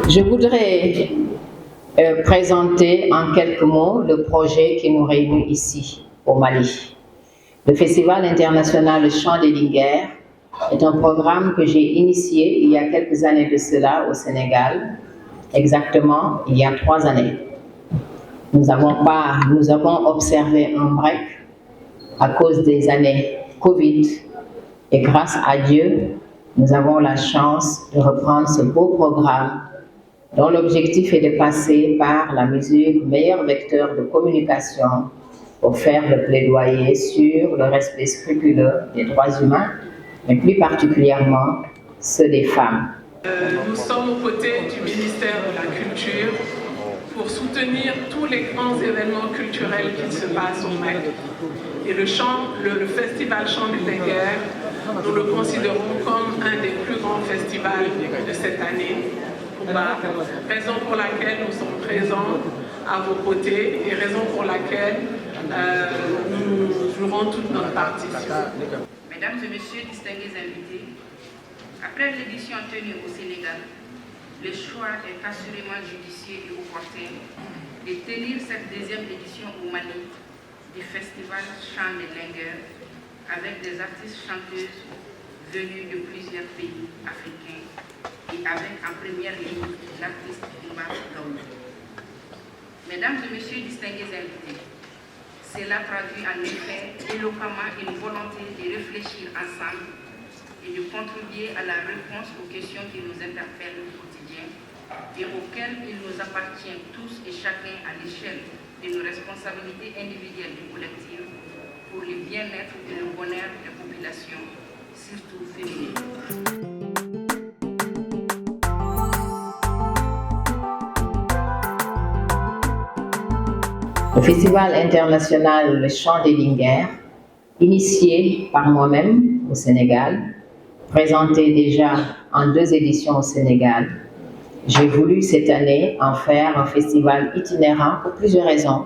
Je voudrais présenter en quelques mots le projet qui nous réunit ici, au Mali. Le Festival international Le Chant des Linguères est un programme que j'ai initié il y a quelques années de cela au Sénégal, exactement il y a 3 années. Nous avons observé un break à cause des années Covid et grâce à Dieu, nous avons la chance de reprendre ce beau programme dont l'objectif est de passer par la musique, meilleur vecteur de communication pour faire le plaidoyer sur le respect scrupuleux des droits humains, mais plus particulièrement ceux des femmes. Nous sommes aux côtés du ministère de la Culture pour soutenir tous les grands événements culturels qui se passent au Mali. Et le festival Chant des Linguères, nous le considérons comme un des plus grands festivals de cette année. Raison pour laquelle nous sommes présents à vos côtés et raison pour laquelle nous jouerons toute notre partition. Mesdames et messieurs, distingués invités, après l'édition tenue au Sénégal, le choix est assurément judicieux et opportun de tenir cette deuxième édition au Mali du festival Chant des Linguères avec des artistes chanteuses venus de plusieurs pays africains et avec en première ligne l'artiste Oumba Gawlo. Mesdames et messieurs distingués invités, cela traduit en effet éloquemment une volonté de réfléchir ensemble et de contribuer à la réponse aux questions qui nous interpellent au quotidien et auxquelles il nous appartient tous et chacun à l'échelle de nos responsabilités individuelles et collectives pour le bien-être et le bonheur des populations, surtout féminines. Le Festival international Le Chant des Linguères, initié par moi-même au Sénégal, présenté déjà en 2 éditions au Sénégal, j'ai voulu cette année en faire un festival itinérant pour plusieurs raisons.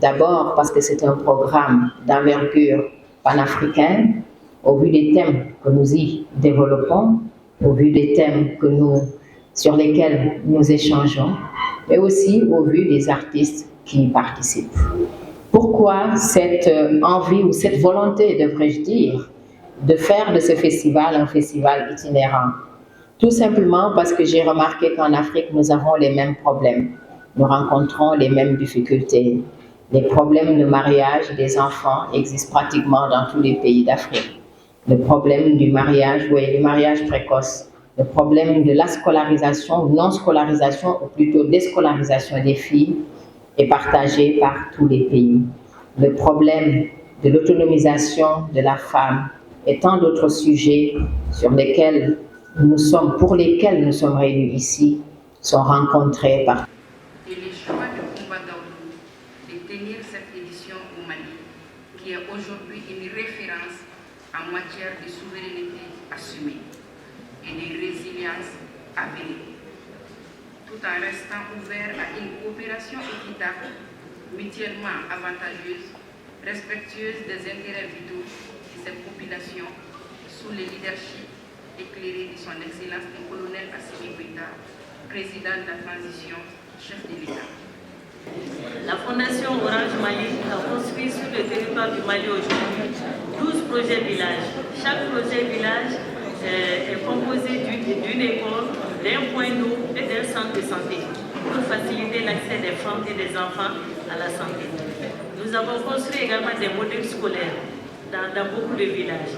D'abord parce que c'est un programme d'envergure panafricaine, au vu des thèmes que nous y développons, au vu des thèmes sur lesquels nous échangeons, mais aussi au vu des artistes qui y participent. Pourquoi cette envie ou cette volonté, devrais-je dire, de faire de ce festival un festival itinérant? Tout simplement parce que j'ai remarqué qu'en Afrique, nous avons les mêmes problèmes. Nous rencontrons les mêmes difficultés. Les problèmes de mariage des enfants existent pratiquement dans tous les pays d'Afrique. Le problème du mariage précoce, le problème de la scolarisation ou non-scolarisation, ou plutôt déscolarisation des filles, est partagé par tous les pays. Le problème de l'autonomisation de la femme et tant d'autres sujets pour lesquels nous sommes réunis ici sont rencontrés par. Et le choix de Oumba Gawlo de tenir cette édition au Mali, qui est aujourd'hui une référence en matière de souveraineté assumée et de résilience avérée, tout en restant ouvert à une coopération équitable, mutuellement avantageuse, respectueuse des intérêts vitaux de cette population, sous le leadership éclairé de son Excellence le colonel Assimi Goïta, président de la transition, chef de l'État. La Fondation Orange Mali a construit sur le territoire du Mali aujourd'hui 12 projets villages. Chaque projet village est composé d'une école, d'un point d'eau et d'un centre de santé pour faciliter l'accès des femmes et des enfants à la santé. Nous avons construit également des modules scolaires dans beaucoup de villages.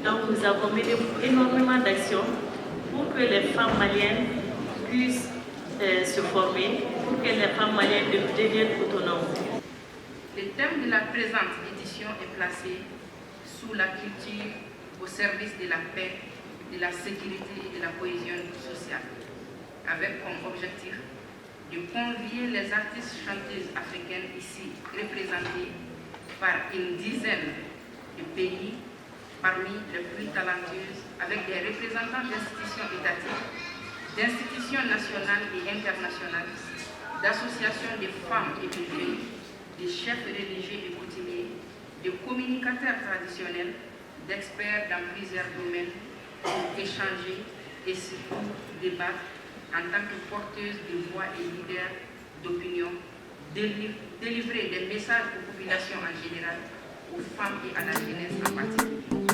Donc nous avons mené énormément d'actions pour que les femmes maliennes puissent se former, pour que les femmes maliennes deviennent autonomes. Le thème de la présente édition est placé sous la culture au service de la paix, de la sécurité et de la cohésion sociale, avec comme objectif de convier les artistes chanteuses africaines ici représentées par une dizaine de pays parmi les plus talentueuses, avec des représentants d'institutions étatiques, d'institutions nationales et internationales, d'associations de femmes et de jeunes, de chefs religieux et coutumiers, de communicateurs traditionnels, d'experts dans plusieurs domaines pour échanger et surtout débattre en tant que porteuse de voix et leader d'opinion, délivrer des messages aux populations en général, aux femmes et à la jeunesse en particulier.